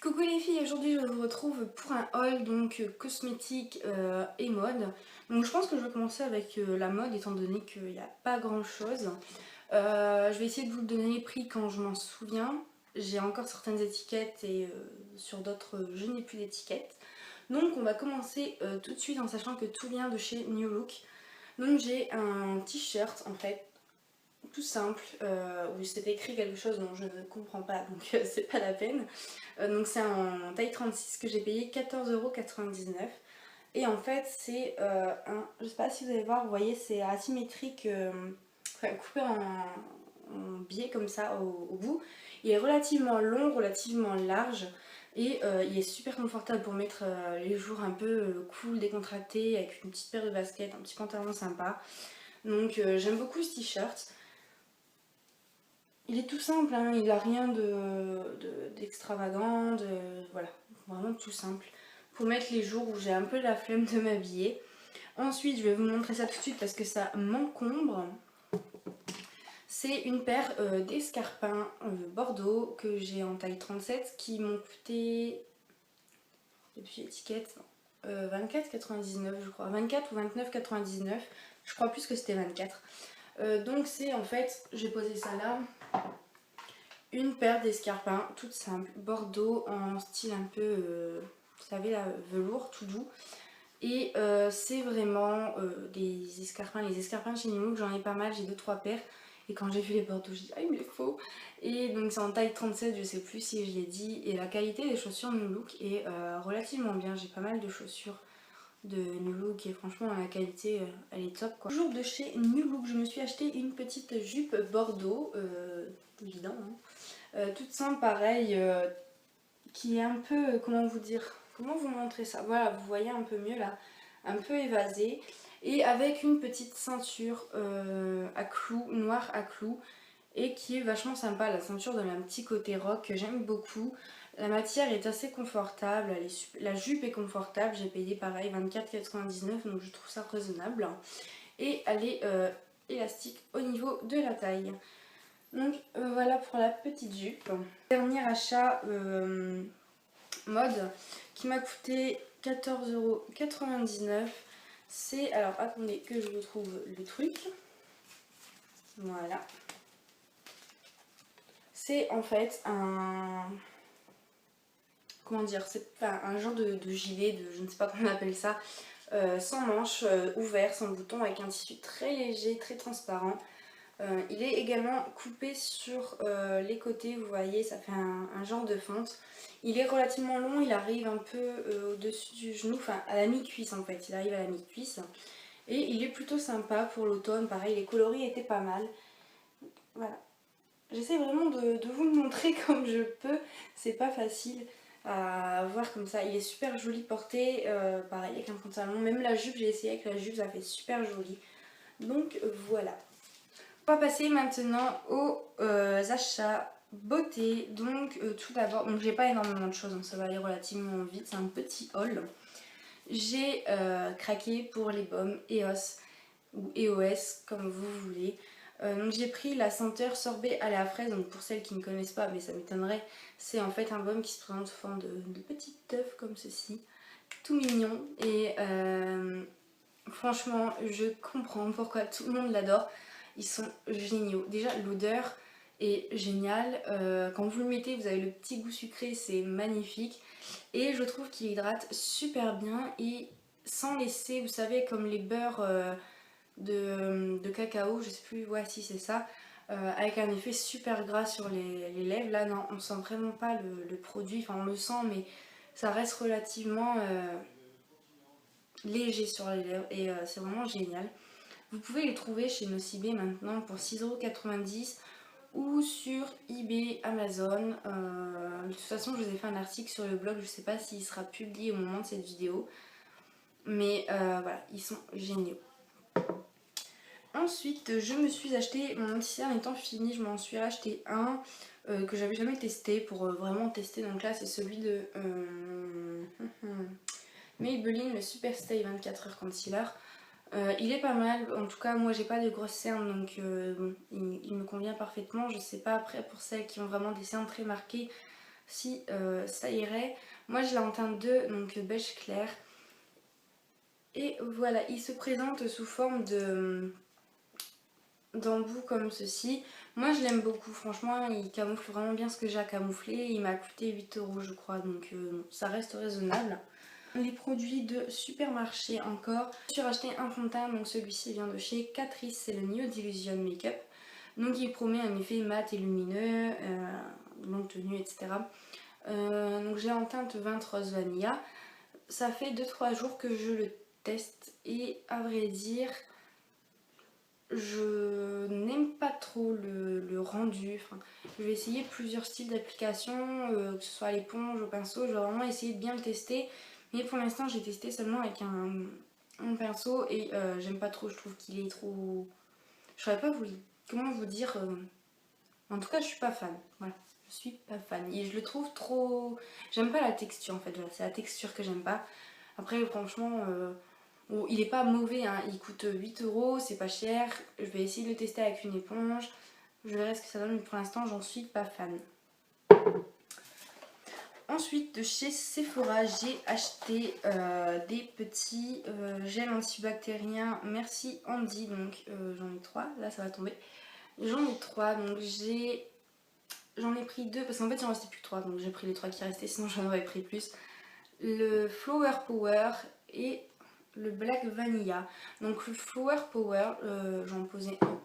Coucou les filles, aujourd'hui je vous retrouve pour un haul donc cosmétique et mode. Donc je pense que je vais commencer avec la mode étant donné qu'il n'y a pas grand chose. Je vais essayer de vous donner les prix quand je m'en souviens. J'ai encore certaines étiquettes et sur d'autres je n'ai plus d'étiquettes. Donc on va commencer tout de suite en sachant que tout vient de chez New Look. Donc j'ai un t-shirt en fait tout simple où c'était écrit quelque chose dont je ne comprends pas donc c'est pas la peine. Donc c'est en taille 36 que j'ai payé 14,99 € et en fait c'est je sais pas si vous allez voir, vous voyez c'est asymétrique, enfin coupé en biais comme ça au bout. Il est relativement long, relativement large et il est super confortable pour mettre les jours un peu cool, décontractés avec une petite paire de baskets, un petit pantalon sympa. Donc j'aime beaucoup ce t-shirt. Il est tout simple, hein, il n'a rien d'extravagant, voilà, vraiment tout simple. Pour mettre les jours où j'ai un peu la flemme de m'habiller. Ensuite, je vais vous montrer ça tout de suite parce que ça m'encombre. C'est une paire d'escarpins Bordeaux que j'ai en taille 37 qui m'ont coûté, depuis l'étiquette, 24,99 je crois. 24 ou 29,99. Je crois plus que c'était 24. Donc c'est en fait, j'ai posé ça là. Une paire d'escarpins toute simple, bordeaux en style un peu, vous savez, là, velours tout doux. Et c'est vraiment des escarpins, les escarpins de chez New Look, j'en ai pas mal, j'ai 2-3 paires. Et quand j'ai vu les bordeaux, j'ai dit ah il me les faut. Et donc c'est en taille 37, je sais plus si je l'ai dit. Et la qualité des chaussures New Look est relativement bien, j'ai pas mal de chaussures de New Look et franchement la qualité elle est top quoi. Toujours de chez New Look, je me suis acheté une petite jupe bordeaux, évident hein. Toute simple pareil, qui est un peu, comment vous dire, comment vous montrer ça, voilà vous voyez un peu mieux là, un peu évasée et avec une petite ceinture à clous, noire à clous et qui est vachement sympa. La ceinture donne un petit côté rock que j'aime beaucoup. La matière est assez confortable, la jupe est confortable, j'ai payé pareil 24,99 donc je trouve ça raisonnable et elle est élastique au niveau de la taille. Donc voilà pour la petite jupe. Dernier achat mode qui m'a coûté 14,99 €. C'est, alors attendez que je retrouve le truc. Voilà. C'est en fait un... Comment dire, c'est pas un genre de gilet, je ne sais pas comment on appelle ça, sans manches, ouvert, sans bouton, avec un tissu très léger, très transparent. Il est également coupé sur les côtés, vous voyez, ça fait un genre de fente. Il est relativement long, il arrive un peu au-dessus du genou, enfin à la mi-cuisse en fait, il arrive à la mi-cuisse. Et il est plutôt sympa pour l'automne, pareil, les coloris étaient pas mal. Voilà. J'essaie vraiment de vous le montrer comme je peux, c'est pas facile à voir comme ça. Il est super joli porté, pareil avec un pantalon, même la jupe, j'ai essayé avec la jupe, ça fait super joli. Donc voilà. On va passer maintenant aux achats beauté. Donc tout d'abord, donc j'ai pas énormément de choses, donc ça va aller relativement vite, c'est un petit haul. J'ai craqué pour les baumes EOS ou EOS comme vous voulez. Donc j'ai pris la senteur sorbet à la fraise, donc pour celles qui ne connaissent pas, mais ça m'étonnerait, c'est en fait un baume qui se présente sous forme de petites œufs comme ceci, tout mignon et franchement je comprends pourquoi tout le monde l'adore. Ils sont géniaux. Déjà l'odeur est géniale. Quand vous le mettez vous avez le petit goût sucré, c'est magnifique. Et je trouve qu'il hydrate super bien et sans laisser, vous savez comme les beurres de cacao, je sais plus, ouais si c'est ça. Avec un effet super gras sur les lèvres. Là non, on sent vraiment pas le produit, enfin on le sent mais ça reste relativement léger sur les lèvres et c'est vraiment génial. Vous pouvez les trouver chez Nocibé maintenant pour 6,90 € ou sur eBay, Amazon. De toute façon, je vous ai fait un article sur le blog, je ne sais pas s'il sera publié au moment de cette vidéo. Mais voilà, ils sont géniaux. Ensuite, je me suis acheté, mon anti-cerne étant fini, je m'en suis acheté un que j'avais jamais testé pour vraiment tester. Donc là, c'est celui de Maybelline, le Super Stay 24 heures Concealer. Il est pas mal, en tout cas moi j'ai pas de grosses cernes donc il me convient parfaitement. Je sais pas après pour celles qui ont vraiment des cernes très marquées si ça irait. Moi je l'ai en teinte 2, donc beige clair. Et voilà, il se présente sous forme d'embout comme ceci. Moi je l'aime beaucoup, franchement il camoufle vraiment bien ce que j'ai à camoufler. Il m'a coûté 8 € je crois, donc ça reste raisonnable. Les produits de supermarché encore. J'ai racheté un fond de teint, donc celui-ci vient de chez Catrice, c'est le New Delusion Makeup. Donc il promet un effet mat et lumineux, longue tenue, etc. Donc j'ai en teinte 20 rose vanilla. Ça fait 2-3 jours que je le teste et à vrai dire, je n'aime pas trop le rendu. Enfin, je vais essayer plusieurs styles d'application, que ce soit à l'éponge, au pinceau. Je vais vraiment essayer de bien le tester. Mais pour l'instant, j'ai testé seulement avec un pinceau et j'aime pas trop. Je trouve qu'il est trop... Je saurais pas comment vous dire. En tout cas, je suis pas fan. Voilà, je suis pas fan. Et je le trouve trop... J'aime pas la texture en fait. Voilà, c'est la texture que j'aime pas. Après, franchement... Bon, il est pas mauvais, hein. Il coûte 8 €, c'est pas cher. Je vais essayer de le tester avec une éponge. Je verrai ce que ça donne, mais pour l'instant, j'en suis pas fan. Ensuite, de chez Sephora, j'ai acheté des petits gels antibactériens. Merci Andy, donc j'en ai 3. Là, ça va tomber. J'en ai 3, donc j'en ai pris 2 parce qu'en fait, il en restait plus que 3. Donc j'ai pris les 3 qui restaient, sinon j'en aurais pris plus. Le Flower Power et le Black Vanilla. Donc le Flower Power, j'en posais un.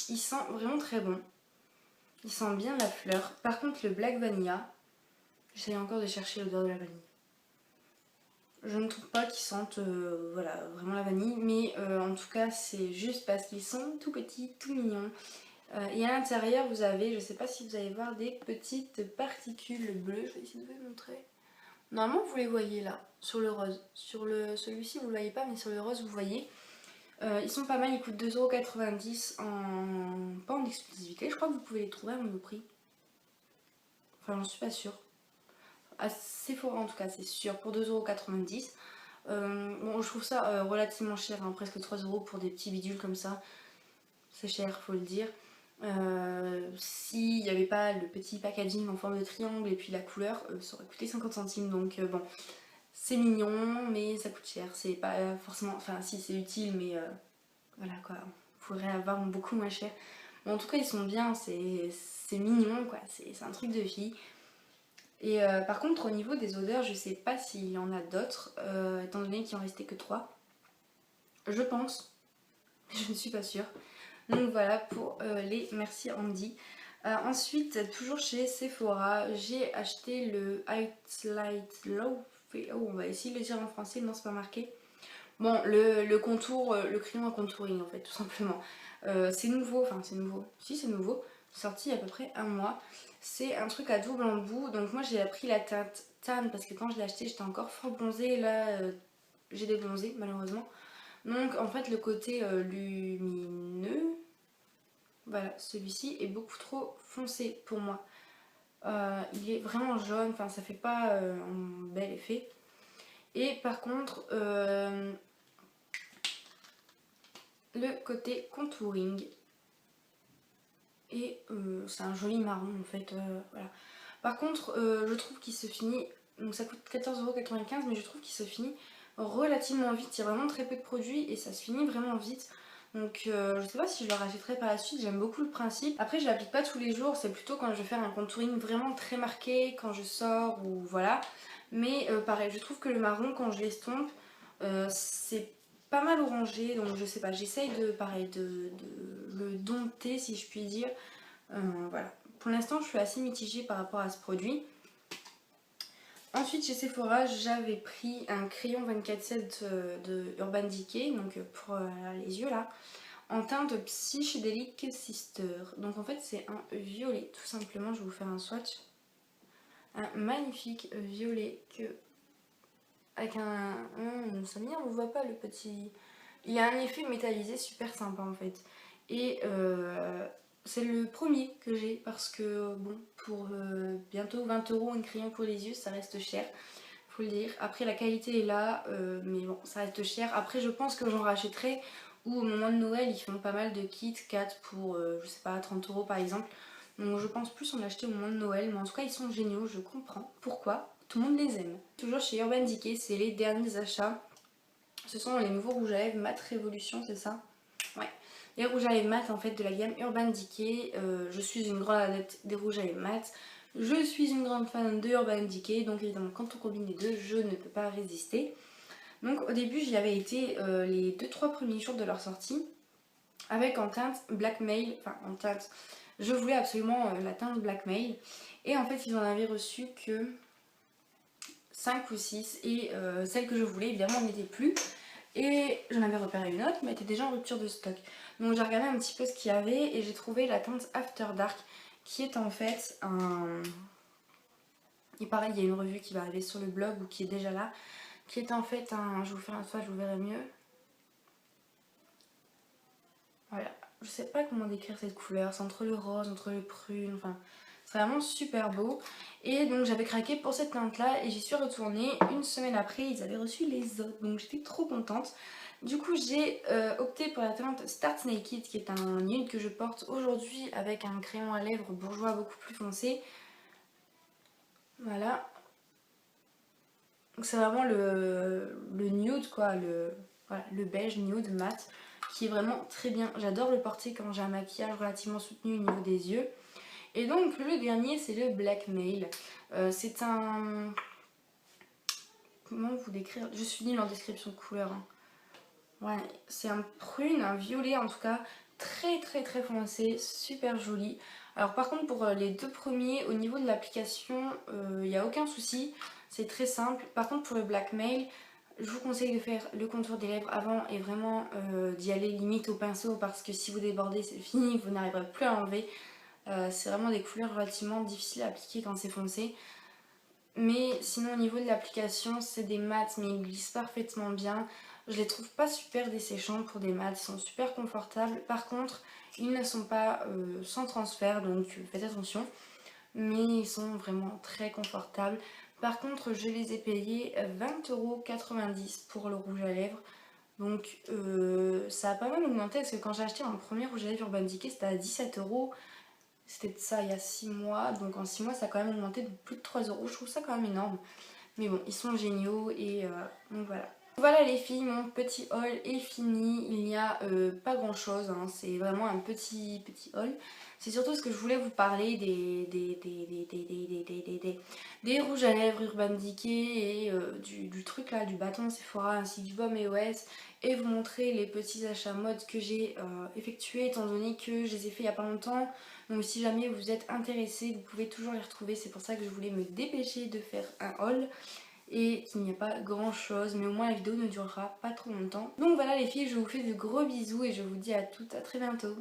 Il sent vraiment très bon. Il sent bien la fleur. Par contre le Black Vanilla, j'essaie encore de chercher l'odeur de la vanille. Je ne trouve pas qu'ils sentent voilà, vraiment la vanille. Mais en tout cas c'est juste parce qu'ils sont tout petits, tout mignons. Et à l'intérieur vous avez, je sais pas si vous allez voir, des petites particules bleues. Je vais essayer de vous montrer. Normalement vous les voyez là, sur le rose. Sur celui-ci vous ne le voyez pas, mais sur le rose vous voyez. Ils sont pas mal, ils coûtent 2,90 € pas en exclusivité. Je crois que vous pouvez les trouver à mon prix. Enfin j'en suis pas sûre. À Sephora en tout cas c'est sûr, pour 2,90 €. Bon je trouve ça relativement cher, hein, presque 3 € pour des petits bidules comme ça. C'est cher, faut le dire. S'il n'y avait pas le petit packaging en forme de triangle et puis la couleur, ça aurait coûté 50 centimes. Donc bon, c'est mignon, mais ça coûte cher. C'est pas forcément... Enfin si, c'est utile, mais voilà quoi. Il faudrait avoir beaucoup moins cher. Bon, en tout cas, ils sont bien, c'est mignon quoi. C'est un truc de fille. Et par contre, au niveau des odeurs, je sais pas s'il y en a d'autres, étant donné qu'il en restait que 3. Je pense, mais je ne suis pas sûre. Donc voilà pour les merci Andy. Ensuite, toujours chez Sephora, j'ai acheté le Highlight Low. Oh, on va essayer de le dire en français, non c'est pas marqué. Bon, le contour, le crayon à contouring en fait, tout simplement. C'est nouveau, enfin c'est nouveau, si c'est nouveau, sorti il y a à peu près un mois. C'est un truc à double embout, donc moi j'ai pris la teinte tan parce que quand je l'ai acheté j'étais encore fort bronzée, là j'ai débronzé malheureusement. Donc en fait le côté lumineux, voilà, celui-ci est beaucoup trop foncé pour moi. Il est vraiment jaune, enfin ça fait pas un bel effet. Et par contre, le côté contouring, et c'est un joli marron en fait, voilà. Par contre, je trouve qu'il se finit, donc ça coûte 14,95 €, mais je trouve qu'il se finit relativement vite. Il y a vraiment très peu de produits et ça se finit vraiment vite. Donc je sais pas si je le rachèterai par la suite, j'aime beaucoup le principe. Après je l'applique pas tous les jours, c'est plutôt quand je vais faire un contouring vraiment très marqué, quand je sors ou voilà. Mais pareil, je trouve que le marron quand je l'estompe, c'est pas mal orangé, donc je sais pas, j'essaye de, pareil, de le dompter si je puis dire. Voilà. Pour l'instant je suis assez mitigée par rapport à ce produit. Ensuite chez Sephora j'avais pris un crayon 24/7 de Urban Decay, donc pour les yeux là, en teinte Psychedelic Sister. Donc en fait c'est un violet tout simplement, je vais vous faire un swatch. Un magnifique violet que... avec un... ça on ne voit pas le petit... Il y a un effet métallisé super sympa en fait. Et c'est le premier que j'ai parce que bon, pour bientôt 20 € un crayon pour les yeux, ça reste cher, faut le dire. Après la qualité est là, mais bon, ça reste cher. Après je pense que j'en rachèterai, ou au moment de Noël ils font pas mal de kits 4 pour je sais pas 30 € par exemple. Donc je pense plus en acheter au moment de Noël, mais en tout cas ils sont géniaux, je comprends pourquoi tout le monde les aime. Toujours chez Urban Decay, c'est les derniers achats. Ce sont les nouveaux rouges à lèvres Matte Révolution, c'est ça? Ouais. Les rouges à lèvres mat en fait de la gamme Urban Decay. Je suis une grande adepte des rouges à lèvres mat. Je suis une grande fan de Urban Decay, donc évidemment quand on combine les deux, je ne peux pas résister. Donc au début j'y avais été les 2-3 premiers jours de leur sortie avec en teinte Blackmail, enfin en teinte, je voulais absolument la teinte Blackmail et en fait ils en avaient reçu que 5 ou 6 et celle que je voulais évidemment n'était plus et j'en avais repéré une autre mais elle était déjà en rupture de stock. Donc j'ai regardé un petit peu ce qu'il y avait et j'ai trouvé la teinte After Dark qui est en fait un... Et pareil, il y a une revue qui va arriver sur le blog ou qui est déjà là, qui est en fait un... Je vous fais un fois, je vous verrai mieux. Voilà, je sais pas comment décrire cette couleur, c'est entre le rose, entre le prune, enfin... C'est vraiment super beau. Et donc j'avais craqué pour cette teinte là et j'y suis retournée. Une semaine après, ils avaient reçu les autres. Donc j'étais trop contente. Du coup j'ai opté pour la teinte Start Naked qui est un nude que je porte aujourd'hui avec un crayon à lèvres bourgeois beaucoup plus foncé. Voilà. Donc c'est vraiment le nude quoi, voilà, le beige nude mat qui est vraiment très bien. J'adore le porter quand j'ai un maquillage relativement soutenu au niveau des yeux. Et donc le dernier c'est le Blackmail. C'est un... Comment vous décrire? Je suis nulle en description de couleur. Hein. Ouais, c'est un prune, un violet en tout cas, très très très foncé, super joli. Alors par contre pour les deux premiers, au niveau de l'application, il n'y a aucun souci, c'est très simple. Par contre pour le Blackmail, je vous conseille de faire le contour des lèvres avant et vraiment d'y aller limite au pinceau parce que si vous débordez c'est fini, vous n'arriverez plus à enlever. C'est vraiment des couleurs relativement difficiles à appliquer quand c'est foncé. Mais sinon au niveau de l'application c'est des mats mais ils glissent parfaitement bien. Je les trouve pas super desséchants pour des mats, ils sont super confortables. Par contre ils ne sont pas sans transfert donc faites attention. Mais ils sont vraiment très confortables. Par contre je les ai payés 20,90 € pour le rouge à lèvres. Donc ça a pas mal augmenté parce que quand j'ai acheté mon premier rouge à lèvres Urban Decay c'était à 17 €. C'était de ça il y a 6 mois, donc en 6 mois ça a quand même augmenté de plus de 3 €. Je trouve ça quand même énorme. Mais bon, ils sont géniaux et donc voilà. Voilà les filles, mon petit haul est fini. Il n'y a pas grand chose, hein. C'est vraiment un petit haul. C'est surtout ce que je voulais vous parler des rouges à lèvres Urban Decay et du truc là, du bâton Sephora ainsi que du baume EOS. Et vous montrer les petits achats mode que j'ai effectués étant donné que je les ai fait il n'y a pas longtemps. Donc si jamais vous êtes intéressés, vous pouvez toujours les retrouver. C'est pour ça que je voulais me dépêcher de faire un haul. Et qu'il n'y a pas grand chose, mais au moins la vidéo ne durera pas trop longtemps. Donc voilà les filles, je vous fais de gros bisous et je vous dis à toutes à très bientôt. Bye.